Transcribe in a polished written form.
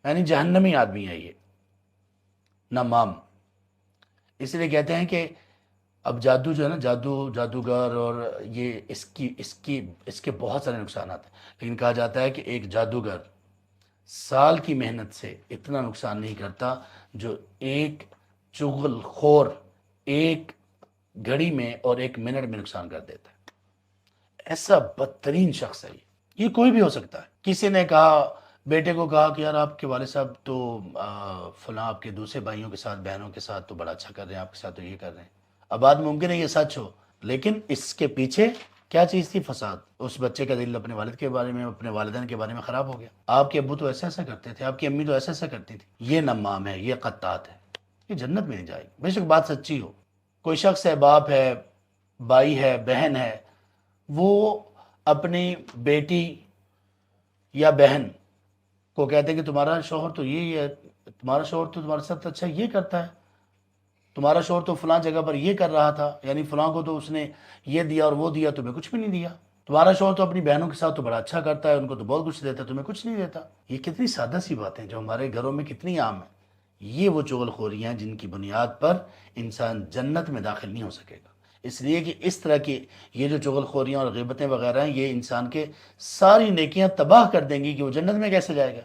یعنی جہنمی آدمی ہے یہ نمام۔ اس لیے کہتے ہیں کہ اب جادو جو ہے نا، جادوگر اور یہ اس کے بہت سارے نقصانات ہیں، لیکن کہا جاتا ہے کہ ایک جادوگر سال کی محنت سے اتنا نقصان نہیں کرتا جو ایک چغل خور ایک گھڑی میں اور ایک منٹ میں نقصان کر دیتا ہے۔ ایسا بدترین شخص ہے یہ کوئی بھی ہو سکتا ہے۔ کسی نے کہا، بیٹے کو کہا کہ یار آپ کے والد صاحب تو فلاں آپ کے دوسرے بھائیوں کے ساتھ بہنوں کے ساتھ تو بڑا اچھا کر رہے ہیں، آپ کے ساتھ تو یہ کر رہے ہیں۔ اب بات ممکن ہے یہ سچ ہو، لیکن اس کے پیچھے کیا چیز تھی؟ فساد۔ اس بچے کا دل اپنے والد کے بارے میں، اپنے والدین کے بارے میں خراب ہو گیا۔ آپ کے ابو تو ایسا ایسا کرتے تھے، آپ کی امی تو ایسا ایسا کرتی تھی۔ یہ نمام ہے، یہ قطات ہے، یہ جنت میں نہیں جائے گی، بے شک بات سچی ہو۔ کوئی شخص ہے، باپ ہے، بھائی ہے، بہن ہے، وہ اپنی بیٹی یا بہن کو کہتے ہیں کہ تمہارا شوہر تو یہ ہے، تمہارا شوہر تو تمہارے ساتھ اچھا یہ کرتا ہے، تمہارا شوہر تو فلاں جگہ پر یہ کر رہا تھا، یعنی فلاں کو تو اس نے یہ دیا اور وہ دیا، تمہیں کچھ بھی نہیں دیا۔ تمہارا شوہر تو اپنی بہنوں کے ساتھ تو بڑا اچھا کرتا ہے، ان کو تو بہت کچھ دیتا ہے، تمہیں کچھ نہیں دیتا۔ یہ کتنی سادہ سی باتیں جو ہمارے گھروں میں کتنی عام ہیں۔ یہ وہ چغل خوریاں ہیں جن کی بنیاد پر انسان جنت میں داخل نہیں ہو سکے گا۔ اس لیے کہ اس طرح کی یہ جو چغل خوریاں اور غیبتیں وغیرہ ہیں، یہ انسان کے ساری نیکیاں تباہ کر دیں گی کہ وہ جنت میں کیسے جائے گا۔